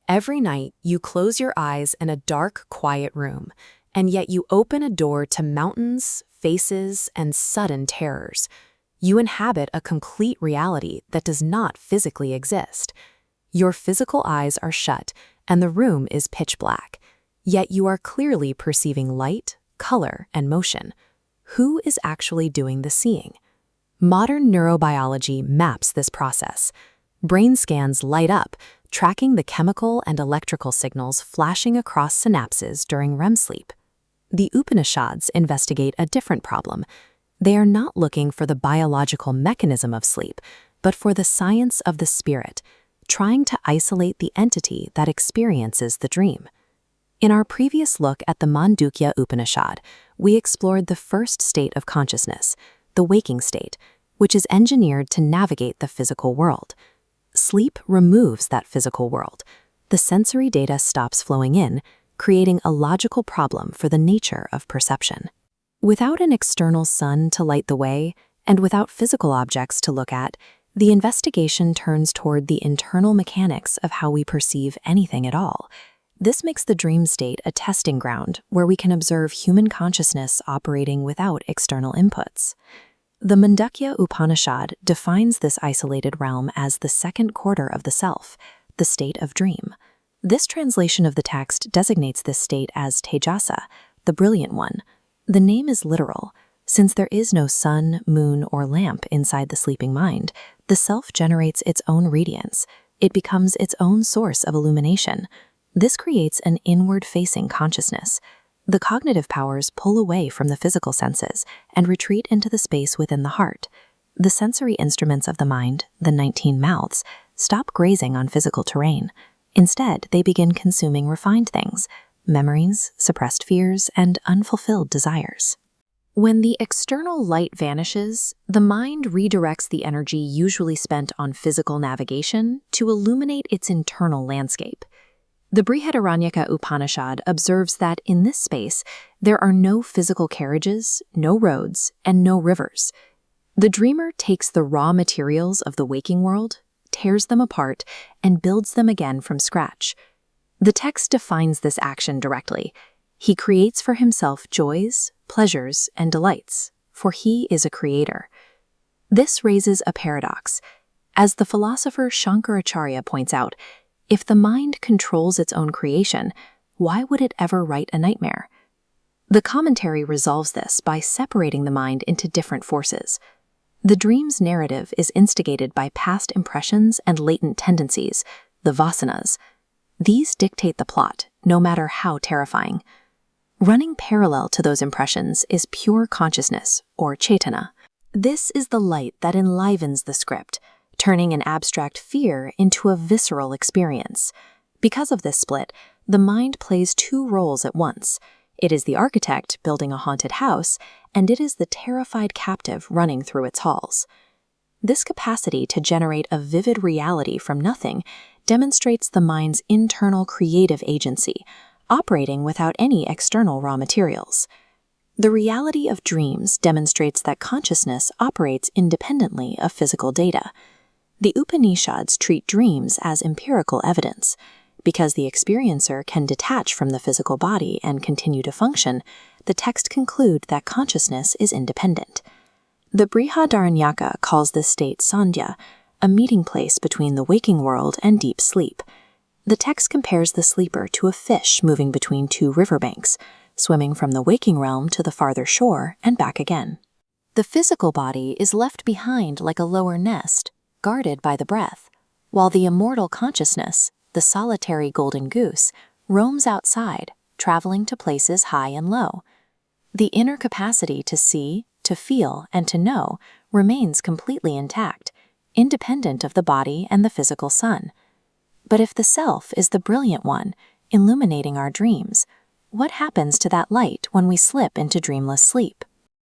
Every night, you close your eyes in a dark, quiet room, and yet you open a door to mountains, faces, and sudden terrors. You inhabit a complete reality that does not physically exist. Your physical eyes are shut, and the room is pitch black. Yet you are clearly perceiving light, color, and motion. Who is actually doing the seeing? Modern neurobiology maps this process. Brain scans light up, tracking the chemical and electrical signals flashing across synapses during REM sleep. The Upanishads investigate a different problem. They are not looking for the biological mechanism of sleep, but for the science of the spirit, trying to isolate the entity that experiences the dream. In our previous look at the Mandukya Upanishad, we explored the first state of consciousness, the waking state, which is engineered to navigate the physical world. Sleep removes that physical world. The sensory data stops flowing in, creating a logical problem for the nature of perception. Without an external sun to light the way, and without physical objects to look at, the investigation turns toward the internal mechanics of how we perceive anything at all. This makes the dream state a testing ground where we can observe human consciousness operating without external inputs. The Mandukya Upanishad defines this isolated realm as the second quarter of the self, the state of dream. This translation of the text designates this state as Taijasa, the brilliant one. The name is literal. Since there is no sun, moon, or lamp inside the sleeping mind, the self generates its own radiance. It becomes its own source of illumination. This creates an inward-facing consciousness. The cognitive powers pull away from the physical senses and retreat into the space within the heart. The sensory instruments of the mind, the 19 mouths, stop grazing on physical terrain. Instead, they begin consuming refined things, memories, suppressed fears, and unfulfilled desires. When the external light vanishes, the mind redirects the energy usually spent on physical navigation to illuminate its internal landscape. The Brihadaranyaka Upanishad observes that in this space, there are no physical carriages, no roads, and no rivers. The dreamer takes the raw materials of the waking world, tears them apart, and builds them again from scratch. The text defines this action directly. He creates for himself joys, pleasures, and delights, for he is a creator. This raises a paradox. As the philosopher Shankaracharya points out, if the mind controls its own creation, why would it ever write a nightmare? The commentary resolves this by separating the mind into different forces. The dream's narrative is instigated by past impressions and latent tendencies, the vasanas. These dictate the plot, no matter how terrifying. Running parallel to those impressions is pure consciousness, or chaitana. This is the light that enlivens the script, turning an abstract fear into a visceral experience. Because of this split, the mind plays two roles at once. It is the architect building a haunted house, and it is the terrified captive running through its halls. This capacity to generate a vivid reality from nothing demonstrates the mind's internal creative agency, operating without any external raw materials. The reality of dreams demonstrates that consciousness operates independently of physical data. The Upanishads treat dreams as empirical evidence. Because the experiencer can detach from the physical body and continue to function, the text concludes that consciousness is independent. The Brihadaranyaka calls this state sandhya, a meeting place between the waking world and deep sleep. The text compares the sleeper to a fish moving between two riverbanks, swimming from the waking realm to the farther shore and back again. The physical body is left behind like a lower nest, guarded by the breath, while the immortal consciousness, the solitary golden goose, roams outside, traveling to places high and low. The inner capacity to see, to feel, and to know remains completely intact, independent of the body and the physical sun. But if the self is the brilliant one, illuminating our dreams, what happens to that light when we slip into dreamless sleep?